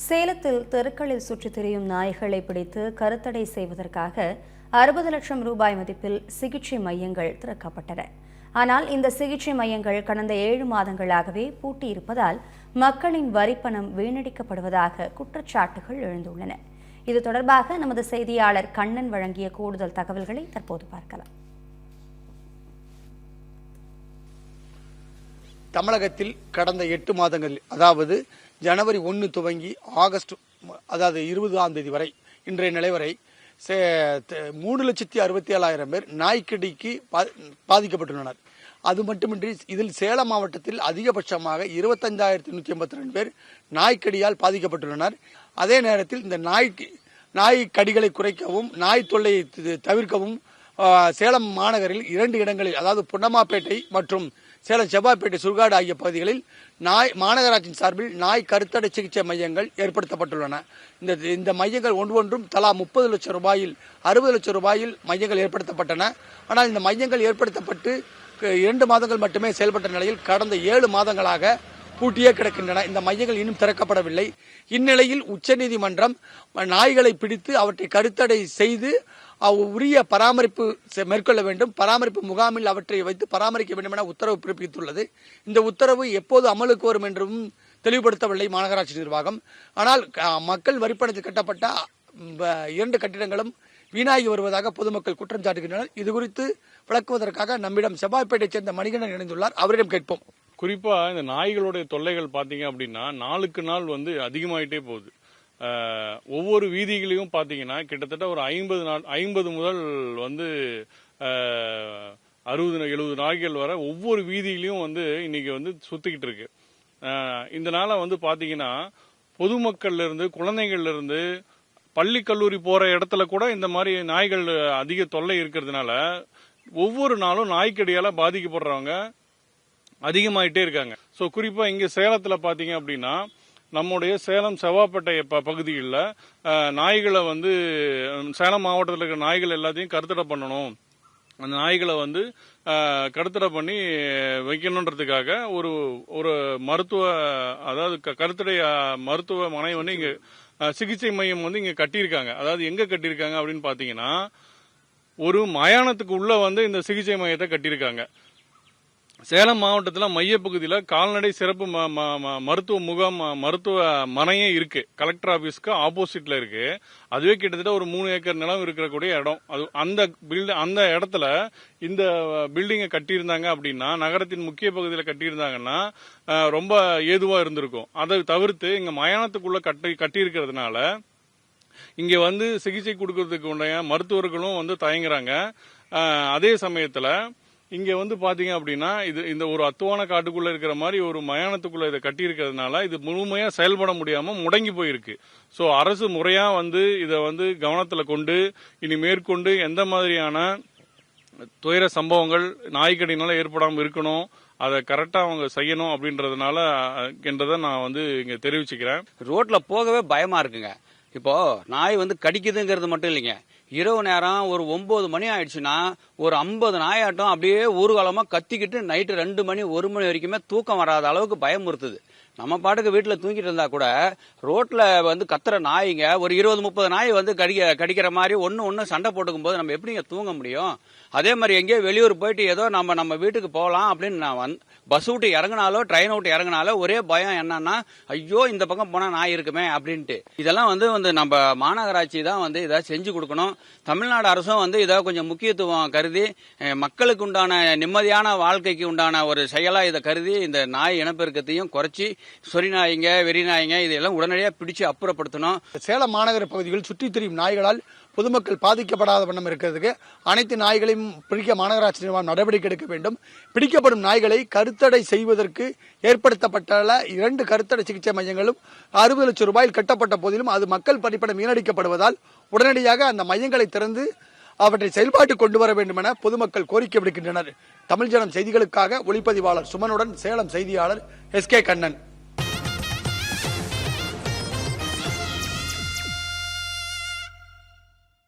சேலத்தில் தெருக்களில் சுற்றித் திரியும் நாய்களை பிடித்து கருத்தடை செய்வதற்காக 60 லட்சம் ரூபாய் மதிப்பில் சிகிச்சை மையங்கள் திறக்கப்பட்டன. ஆனால் இந்த சிகிச்சை மையங்கள் கடந்த 7 மாதங்களாகவே பூட்டியிருப்பதால் மக்களின் வரிப்பணம் வீணடிக்கப்படுவதாக குற்றச்சாட்டுகள் எழுந்துள்ளன. இது தொடர்பாக நமது செய்தியாளர் கண்ணன் வழங்கிய கூடுதல் தகவல்களை தற்போது பார்க்கலாம். தமிழகத்தில் கடந்த 8 மாதங்களில், அதாவது ஜனவரி 1 துவங்கி ஆகஸ்ட் 20ஆம் தேதி வரை, இன்றைய நிலை வரை 3,67,000 பேர் நாய்க்கடிக்கு பாதிக்கப்பட்டுள்ளனர். அது மட்டுமின்றி இதில் சேலம் மாவட்டத்தில் அதிகபட்சமாக 25,182 பேர் நாய்க்கடியால் பாதிக்கப்பட்டுள்ளனர். அதே நேரத்தில் இந்த நாய் கடிகளை குறைக்கவும் நாய் தொல்லையை தவிர்க்கவும் சேலம் மாநகரில் 2 இடங்களில், அதாவது பொன்னம்மாப்பேட்டை மற்றும் சேலம் செவ்வாய்ப்பேட்டை சுடுகாடு ஆகிய பகுதிகளில் மாநகராட்சியின் சார்பில் நாய் கருத்தடை சிகிச்சை மையங்கள் ஏற்படுத்தப்பட்டுள்ளன. இந்த மையங்கள் ஒவ்வொன்றும் தலா 30 லட்சம் ரூபாயில் 60 லட்சம் ரூபாயில் மையங்கள் ஏற்படுத்தப்பட்டன. ஆனால் இந்த மையங்கள் ஏற்படுத்தப்பட்டு 2 மாதங்கள் மட்டுமே செயல்பட்ட நிலையில் கடந்த 7 மாதங்களாக பூட்டியே கிடக்கின்றன. இந்த மையங்கள் இன்னும் திறக்கப்படவில்லை. இந்நிலையில் உச்சநீதிமன்றம் நாய்களை பிடித்து அவற்றை கருத்தடை செய்து உரிய பராமரிப்பு மேற்கொள்ள வேண்டும், பராமரிப்பு முகாமில் அவற்றை வைத்து பராமரிக்க வேண்டும் என உத்தரவு பிறப்பித்துள்ளது. இந்த உத்தரவு எப்போது அமலுக்கு வரும் என்றும் தெளிவுபடுத்தவில்லை மாநகராட்சி நிர்வாகம். ஆனால் மக்கள் வரிப்பணத்தில் கட்டப்பட்ட 2 கட்டிடங்களும் வீணாகி வருவதாக பொதுமக்கள் குற்றம் சாட்டுகின்றனர். இதுகுறித்து விளக்குவதற்காக நம்மிடம் செவ்வாய்ப்பேட்டையை சேர்ந்த மணிகண்டன் இணைந்துள்ளார். அவரிடம் கேட்போம். குறிப்பா இந்த நாய்களுடைய தொல்லைகள் பாத்தீங்க அப்படின்னா நாளுக்கு நாள் அதிகமாயிட்டே போகுது. ஒவ்வொரு வீதிகளையும் பாத்தீங்கன்னா கிட்டத்தட்ட ஒரு 50 முதல் 60-70 நாய்கள் வர ஒவ்வொரு வீதியிலையும் இன்னைக்கு சுத்திக்கிட்டு இருக்கு. இதனால பாத்தீங்கன்னா பொதுமக்கள்ல இருந்து குழந்தைகள்ல இருந்து பள்ளி கல்லூரி போற இடத்துல கூட இந்த மாதிரி நாய்கள் அதிக தொல்லை இருக்கிறதுனால ஒவ்வொரு நாளும் நாய்க்கடியால பாதிக்கப்படுறவங்க அதிகமாயிட்டே இருக்காங்க. சோ குறிப்பா இங்க சேலத்துல பாத்தீங்க அப்படின்னா நம்முடைய சேலம் செவ்வாய்ப்பேட்டை பகுதிகளில் நாய்களை சேலம் மாவட்டத்தில் இருக்கிற நாய்கள் எல்லாத்தையும் கருத்தடை பண்ணணும், அந்த நாய்களை கருத்தடை பண்ணி வைக்கணுன்றதுக்காக ஒரு மருத்துவ, அதாவது கருத்தடை மருத்துவமனை இங்க சிகிச்சை மையம் இங்க கட்டியிருக்காங்க. அதாவது எங்க கட்டியிருக்காங்க அப்படின்னு பாத்தீங்கன்னா ஒரு மயானத்துக்கு உள்ள இந்த சிகிச்சை மையத்தை கட்டியிருக்காங்க. சேலம் மாவட்டத்தில் மையப்பகுதியில் கால்நடை சிறப்பு மருத்துவ மனையே இருக்கு. கலெக்டர் ஆபீஸ்க்கு ஆப்போசிட்ல இருக்கு. அதுவே கிட்டத்தட்ட ஒரு 3 ஏக்கர் நிலம் இருக்கக்கூடிய இடம். அது அந்த இடத்துல இந்த பில்டிங்கை கட்டியிருந்தாங்க அப்படின்னா, நகரத்தின் முக்கிய பகுதியில் கட்டியிருந்தாங்கன்னா ரொம்ப ஏதுவா இருந்திருக்கும். அதை தவிர்த்து இங்க மயானத்துக்குள்ள கட்டி இருக்கிறதுனால இங்க சிகிச்சை கொடுக்கறதுக்கு உடைய மருத்துவர்களும் தயங்குறாங்க. அதே சமயத்துல இங்க பாத்தீங்க அப்படின்னா இந்த ஒரு அத்துவான காட்டுக்குள்ள இருக்கிற மாதிரி ஒரு மயானத்துக்குள்ள இதை கட்டி இருக்கிறதுனால இது முழுமையா செயல்பட முடியாம முடங்கி போயிருக்கு. சோ அரசு முறையா இதை கவனத்துல கொண்டு இனி மேற்கொண்டு எந்த மாதிரியான துயர சம்பவங்கள் நாய்க்கடினால ஏற்படாம இருக்கணும், அதை கரெக்டா அவங்க செய்யணும் அப்படின்றத நான் இங்க தெரிவிச்சுக்கிறேன். ரோட்ல போகவே பயமா இருக்குங்க. இப்போ நாய் கடிக்குதுங்கிறது மட்டும் இல்லைங்க, இரவு நேரம் ஒரு 9 மணி ஆயிடுச்சுன்னா ஒரு 50 நாயாட்டம் அப்படியே ஊர்வலமா கத்திக்கிட்டு நைட்டு 2 மணி 1 மணி வரைக்குமே தூக்கம் வராத அளவுக்கு பயமுறுத்துது. நம்ம பாட்டுக்கு வீட்டுல தூங்கிட்டு இருந்தா கூட ரோட்ல கத்துற நாய்ங்க ஒரு 20-30 நாய் கடிக்கிற மாதிரி ஒன்னு சண்டை போட்டுக்கும் போது நம்ம எப்படிங்க தூங்க முடியும்? அதே மாதிரி எங்கேயோ வெளியூர் போயிட்டு ஏதோ நம்ம வீட்டுக்கு போகலாம் அப்படின்னு நான் பஸ் விட்டு இறங்கினாலோ ட்ரெயின் விட்டு இறங்கினாலோ ஒரே பயம் என்னன்னா, ஐயோ இந்த பக்கம் போனா நாய் இருக்குமே அப்படின்ட்டு. இதெல்லாம் நம்ம மாநகராட்சி தான் இதை செஞ்சு கொடுக்கணும். தமிழ்நாடு அரசும் இதை கொஞ்சம் முக்கியத்துவம் கருதி மக்களுக்கு உண்டான நிம்மதியான வாழ்க்கைக்கு உண்டான ஒரு செயலா இதை கருதி இந்த நாய் இனப்பெருக்கத்தையும் குறைச்சி சொறி நாய்ங்க வெறி நாய்ங்க இதெல்லாம் உடனடியாக பிடிச்சு அப்புறப்படுத்தணும். சேலம் மாநகர பகுதிகளில் சுற்றித் திரியும் நாய்களால் பொதுமக்கள் பாதிக்கப்படாத வண்ணம் இருக்கிறதுக்கு அனைத்து நாய்களையும் பிடிக்க மாநகராட்சி நிர்வாகம் நடவடிக்கை எடுக்க வேண்டும். பிடிக்கப்படும் நாய்களை கருத்தடை செய்வதற்கு ஏற்படுத்தப்பட்ட 2 கருத்தடை சிகிச்சை மையங்களும் 60 லட்சம் ரூபாயில் கட்டப்பட்ட போதிலும் அது மக்கள் வரிப்பணம் வீணடிக்கப்படுவதால் உடனடியாக அந்த மையங்களை திறந்து அவற்றை செயல்பாட்டு கொண்டு வர வேண்டும் என பொதுமக்கள் கோரிக்கை விடுக்கின்றனர். தமிழ் ஜனம் செய்திகளுக்காக ஒளிப்பதிவாளர் சுமனுடன் சேலம் செய்தியாளர் SK கண்ணன்.